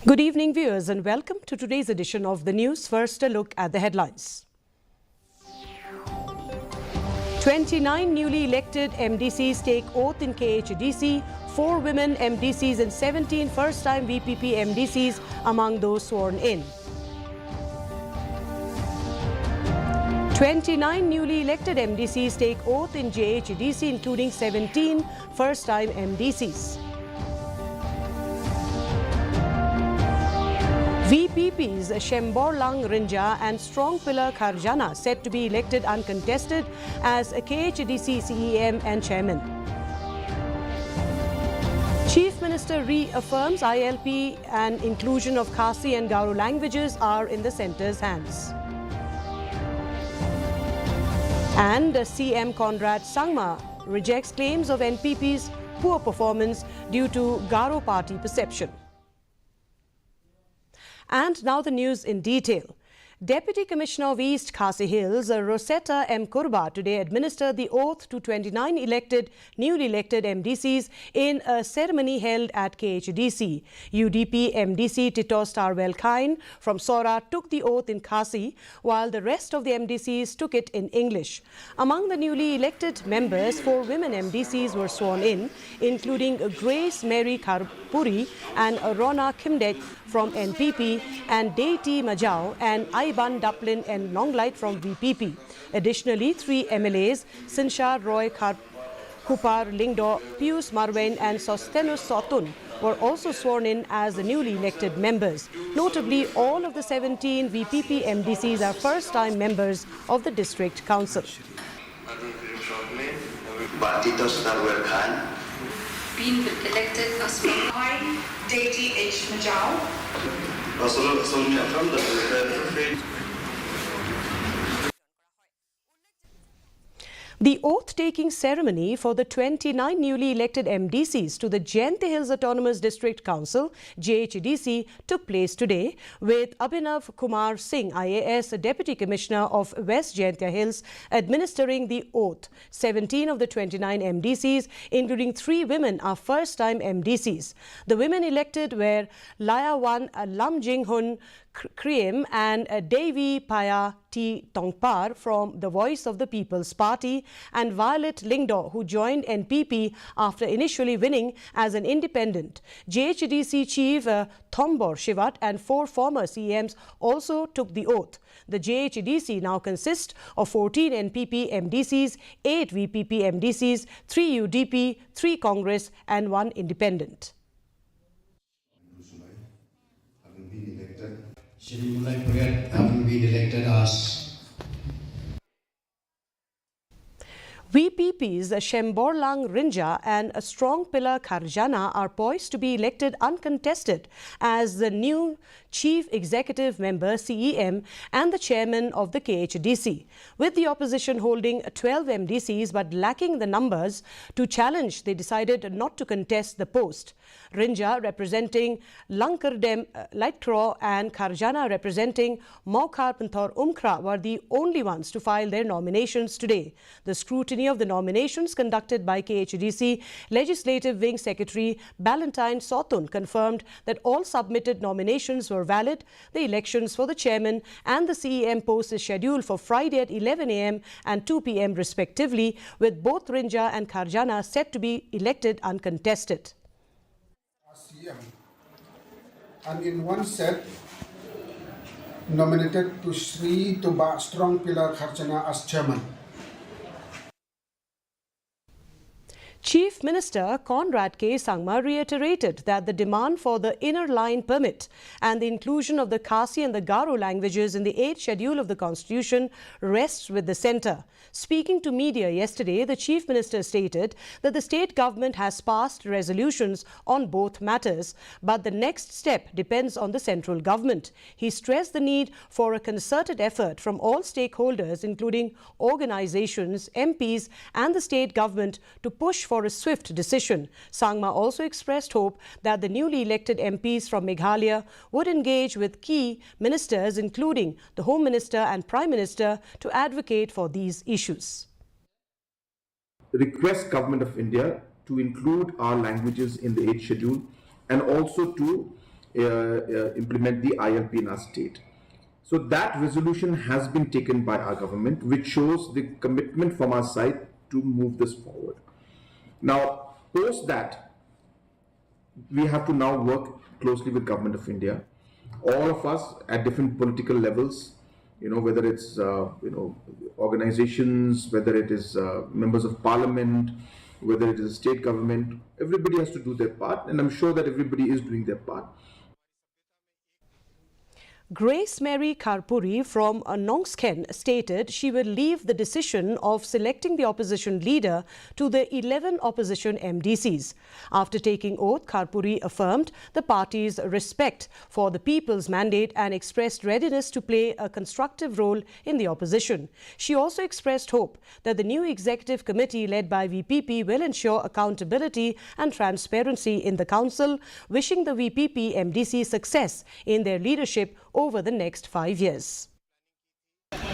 Good evening, viewers, and welcome to today's edition of the news. First, a look at the headlines. 29 newly elected MDCs take oath in KHDC, 4 women MDCs and 17 first-time VPP MDCs among those sworn in. 29 newly elected MDCs take oath in JHDC, including 17 first-time MDCs. VPPs Shemborlang Rinja and Strong Pillar Kharjana set to be elected uncontested as a KHDC CEM and Chairman. Chief Minister reaffirms ILP and inclusion of Khasi and Garo languages are in the centre's hands. And CM Conrad Sangma rejects claims of NPP's poor performance due to Garo party perception. And now the news in detail. Deputy Commissioner of East Khasi Hills, Rosetta M. Kurba, today administered the oath to 29 newly elected MDCs in a ceremony held at KHDC. UDP MDC Tito Starwell Kine from Sora took the oath in Khasi, while the rest of the MDCs took it in English. Among the newly elected members, 4 women MDCs were sworn in, including Grace Mary Karpuri and Rona Kimdek from NPP and Deity Majau and Iban Duplin and Longlight from VPP. Additionally, 3 MLAs, Sinshar Roy Kupar Lingdo, Pius Marwain and Sostenus Sotun were also sworn in as the newly elected members. Notably, all of the 17 VPP MDCs are first-time members of the District Council. Being elected as I, Deity H. Majau. The oath-taking ceremony for the 29 newly elected MDCs to the Jaintia Hills Autonomous District Council, JHDC, took place today with Abhinav Kumar Singh, IAS, Deputy Commissioner of West Jaintia Hills, administering the oath. 17 of the 29 MDCs, including 3 women, are first-time MDCs. The women elected were Layawan Lam Jing Hun Kriem and Devi Paya T. Tongpar from the Voice of the People's Party and Violet Lingdo, who joined NPP after initially winning as an independent. JHDC Chief Thombor Shivat and 4 former CMs also took the oath. The JHDC now consists of 14 NPP MDCs, 8 VPP MDCs, 3 UDP, 3 Congress and 1 independent. Shri Mulai Pariat having been elected as VPPs Shemborlang Rinja and a Strong Pillar Kharjana are poised to be elected uncontested as the new Chief Executive Member CEM and the Chairman of the KHDC. With the opposition holding 12 MDCs but lacking the numbers to challenge, they decided not to contest the post. Rinja representing Lankardem Lightcraw and Kharjana representing Maukar Panthor Umkra were the only ones to file their nominations today. The scrutiny of the nominations conducted by KHDC Legislative Wing Secretary Ballantyne Sotun confirmed that all submitted nominations were valid. The elections for the chairman and the CEM post is scheduled for Friday at 11 a.m. and 2 p.m. respectively, with both Rinja and Kharjana set to be elected uncontested. CM, and in one set nominated to Sri Tuba Strong Pillar Kharjana as chairman. Chief Minister Conrad K. Sangma reiterated that the demand for the inner line permit and the inclusion of the Khasi and the Garo languages in the 8th schedule of the Constitution rests with the centre. Speaking to media yesterday, the Chief Minister stated that the state government has passed resolutions on both matters, but the next step depends on the central government. He stressed the need for a concerted effort from all stakeholders, including organisations, MPs and the state government, to push for a swift decision. Sangma also expressed hope that the newly elected MPs from Meghalaya would engage with key ministers, including the Home Minister and Prime Minister, to advocate for these issues. Request Government of India to include our languages in the 8th schedule and also to implement the ILP in our state. So that resolution has been taken by our government, which shows the commitment from our side to move this forward. Now, post that, we have to now work closely with Government of India. All of us at different political levels, whether it's organizations, whether it is members of parliament, whether it is state government, everybody has to do their part, and I'm sure that everybody is doing their part. Grace Mary Karpuri from Nongsken stated she will leave the decision of selecting the opposition leader to the 11 opposition MDCs. After taking oath, Karpuri affirmed the party's respect for the people's mandate and expressed readiness to play a constructive role in the opposition. She also expressed hope that the new executive committee led by VPP will ensure accountability and transparency in the council, wishing the VPP MDC success in their leadership over the next 5 years.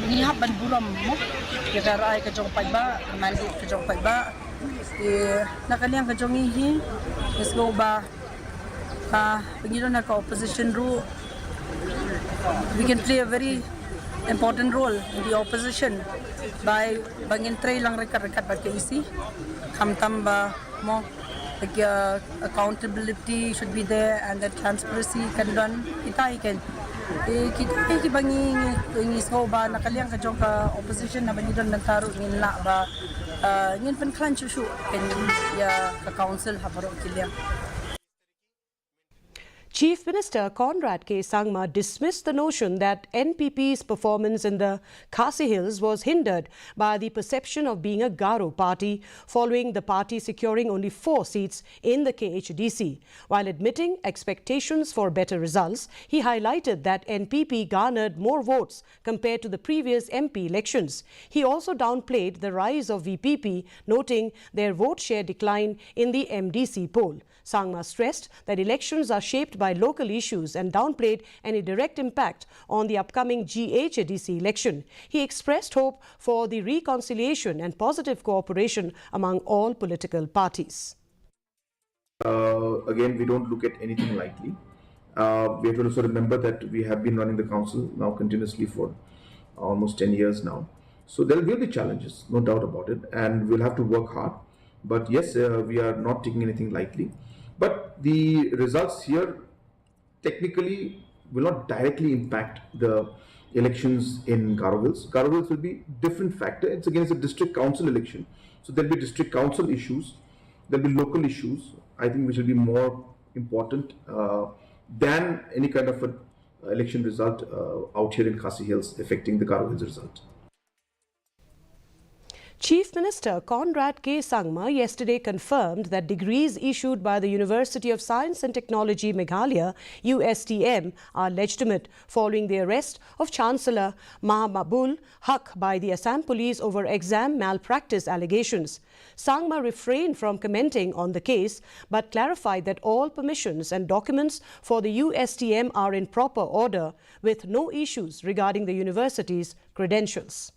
Nihap ban buram mo kita rai ka jong paiba mandate ka jong paiba nakaliang ka jong ihi is go ba pagiro na ka opposition ru we can play a very important role in the opposition by bangin tray lang rekat ba kaisi kamtam ba mo accountability should be there and the transparency can done kita can kita bangi so ba nakaliang ka jong ka opposition na banidon nagtaro ngin la ba ngin pan klan chu ken ya ka council habaro kilia. Chief Minister Conrad K. Sangma dismissed the notion that NPP's performance in the Khasi Hills was hindered by the perception of being a Garo party, following the party securing only 4 seats in the KHDC. While admitting expectations for better results, he highlighted that NPP garnered more votes compared to the previous MP elections. He also downplayed the rise of VPP, noting their vote share decline in the MDC poll. Sangma stressed that elections are shaped by local issues and downplayed any direct impact on the upcoming GHDC election. He expressed hope for the reconciliation and positive cooperation among all political parties. Again, we don't look at anything lightly. We have to also remember that we have been running the council now continuously for almost 10 years now. So there will be challenges, no doubt about it, and we'll have to work hard. But yes, we are not taking anything lightly. But the results here technically will not directly impact the elections in Garo Hills. Garo Hills will be different factor. It's against a district council election. So there'll be district council issues, there'll be local issues, I think, which will be more important than any kind of an election result out here in Khasi Hills affecting the Garo Hills result. Chief Minister Conrad K. Sangma yesterday confirmed that degrees issued by the University of Science and Technology Meghalaya (USTM) are legitimate following the arrest of Chancellor Mahamabul Haq by the Assam police over exam malpractice allegations. Sangma refrained from commenting on the case but clarified that all permissions and documents for the USTM are in proper order, with no issues regarding the university's credentials.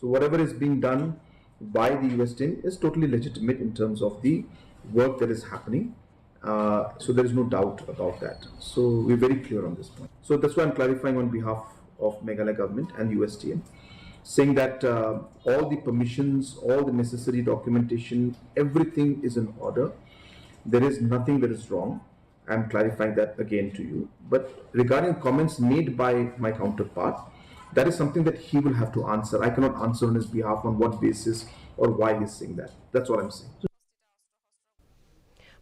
So whatever is being done by the USTM is totally legitimate in terms of the work that is happening. So there is no doubt about that. So we're very clear on this point. So that's why I'm clarifying on behalf of Meghalaya government and USTM, saying that all the permissions, all the necessary documentation, everything is in order. There is nothing that is wrong. I'm clarifying that again to you. But regarding comments made by my counterpart, that is something that he will have to answer. I cannot answer on his behalf on what basis or why he's saying that. That's what I'm saying.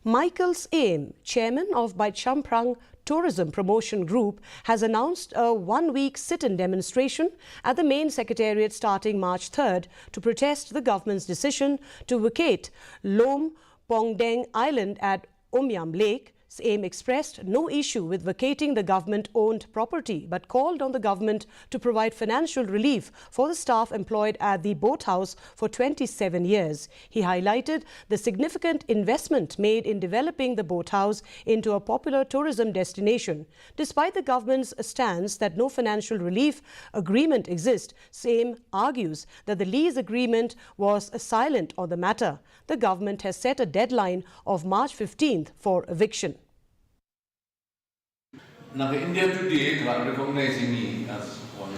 Michael's Aim, chairman of Baichamprang Tourism Promotion Group, has announced a 1-week sit-in demonstration at the main secretariat starting March 3rd to protest the government's decision to vacate Lom Pongdeng Island at Omyam Lake. AIM expressed no issue with vacating the government-owned property, but called on the government to provide financial relief for the staff employed at the boathouse for 27 years. He highlighted the significant investment made in developing the boathouse into a popular tourism destination. Despite the government's stance that no financial relief agreement exists, AIM argues that the lease agreement was silent on the matter. The government has set a deadline of March 15th for eviction. Naka India today, recognizing me as one.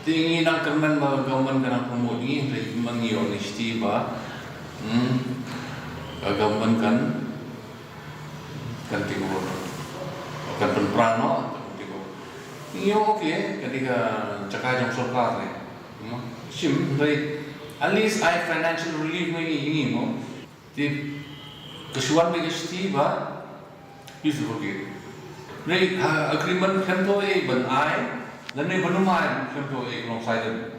Tingi nang kerman ba government kana promote ni mangi honesty ba. Government kan tinggal kan penprano tinggal. Ini okay ketika cakap jam sokar ni. Sim, at least I financial relief ni mo. Di kesuan megasti ba. Is okay. Nei agreement kan to ban ai dan nei banumai kan to alongside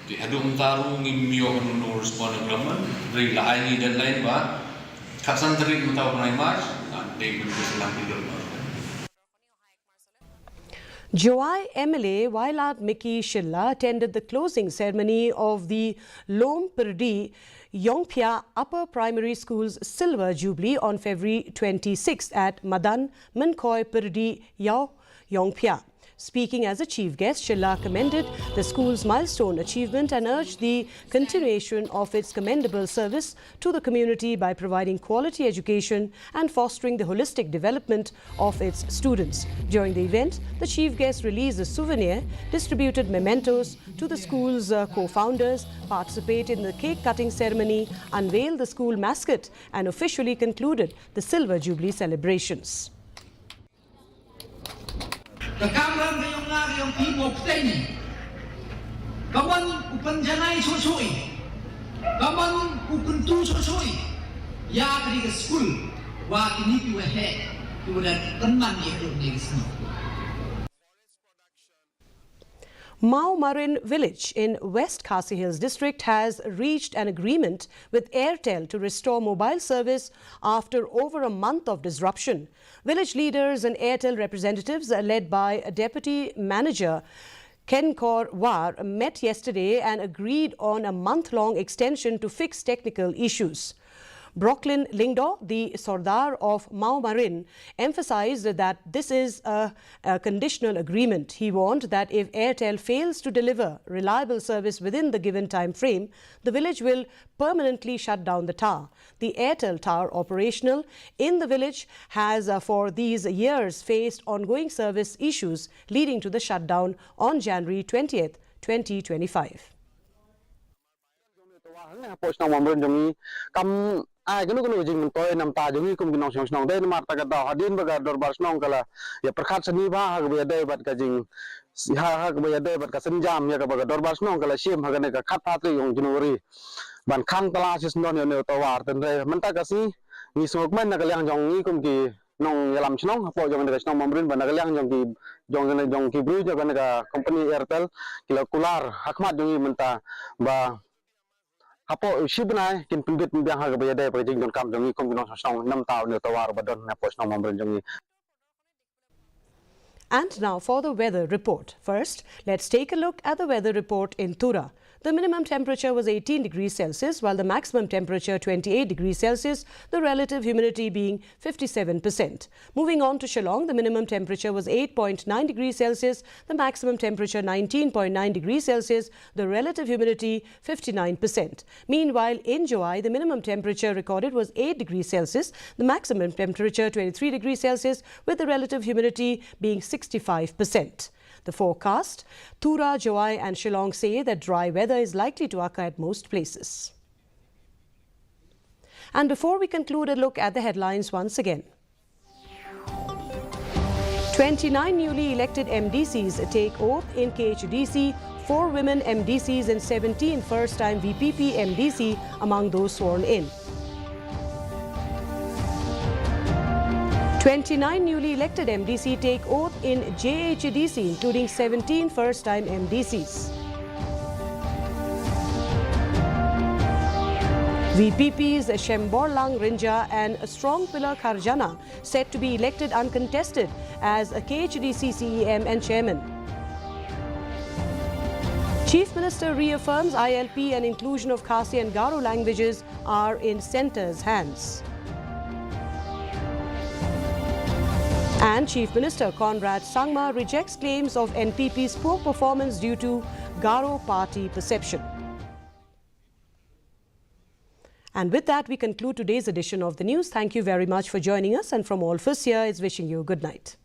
di hadung taru ngimio kan no respond agreement rei la ai ni deadline ba kasan tarik mataw panai march dei bin selang tidur. Joai MLA Wailat Miki Shilla attended the closing ceremony of the Lom Pirdi Yongpya Upper Primary School's Silver Jubilee on February 26th at Madan Mankoi Pirdi Yao Yongpya. Speaking as a chief guest, Shilla commended the school's milestone achievement and urged the continuation of its commendable service to the community by providing quality education and fostering the holistic development of its students. During the event, the chief guest released a souvenir, distributed mementos to the school's co-founders, participated in the cake-cutting ceremony, unveiled the school mascot and officially concluded the Silver Jubilee celebrations. Kakamran kayong nga kayong tibok teni. Kawan upanjanay sosoy. Kawan upuntu sosoy. Ya kari ke school. Wa kini piwa he. Kemudian teman itu di sini. Mau Marin village in West Khasi Hills district has reached an agreement with Airtel to restore mobile service after over a month of disruption. Village leaders and Airtel representatives led by Deputy Manager Ken Kaur War met yesterday and agreed on a month-long extension to fix technical issues. Brooklyn Lingdo, the Sardar of Mau Marin, emphasized that this is a conditional agreement. He warned that if Airtel fails to deliver reliable service within the given time frame, the village will permanently shut down the tower. The Airtel tower operational in the village has for these years faced ongoing service issues, leading to the shutdown on January 20th, 2025. ai kenu kenu jing toy nam ta jungi kum ginong song song de mar ta ga da hadin baga dor bar snong kala ya prakhat sani ba ha ga de bat ka jing ha ga de bat ka san jam ya ga baga dor bar snong kala sim ha ga ne ka khat ta tri yong junuri ban khang tala sis non ne to war ten re man ta ka si ni sok man na ga lyang jong ni kum ki nong yalam snong po jong ne ga snong mamrin ban na ga lyang jong ki bru ja ga ne ga company Airtel kila kular hakmat jungi man ta ba Hapo shibnai kin pinggit biang ha gabaya dai paging don kam jongi kom ginong song nam taw ne tawar badon na pos nong mamren jongi. And now for the weather report. First, let's take a look at the weather report in Tura. The minimum temperature was 18 degrees Celsius, while the maximum temperature 28 degrees Celsius, the relative humidity being 57%. Moving on to Shillong, the minimum temperature was 8.9 degrees Celsius, the maximum temperature 19.9 degrees Celsius, the relative humidity 59%. Meanwhile, in Joai, the minimum temperature recorded was 8 degrees Celsius, the maximum temperature 23 degrees Celsius, with the relative humidity being 65%. The forecast, Tura, Joai and Shillong say that dry weather is likely to occur at most places. And before we conclude, a look at the headlines once again. 29 newly elected MDCs take oath in KHDC, 4 women MDCs and 17 first-time VPP MDC among those sworn in. 29 newly elected MDC take oath in JHDC, including 17 first-time MDCs. VPPs Shemborlang Rinja and Strong Pillar Kharjana set to be elected uncontested as a KHDC CEM and Chairman. Chief Minister reaffirms ILP and inclusion of Khasi and Garo languages are in centre's hands. And Chief Minister Conrad Sangma rejects claims of NPP's poor performance due to Garo party perception. And with that, we conclude today's edition of the news. Thank you very much for joining us, and from all of us here, it's wishing you a good night.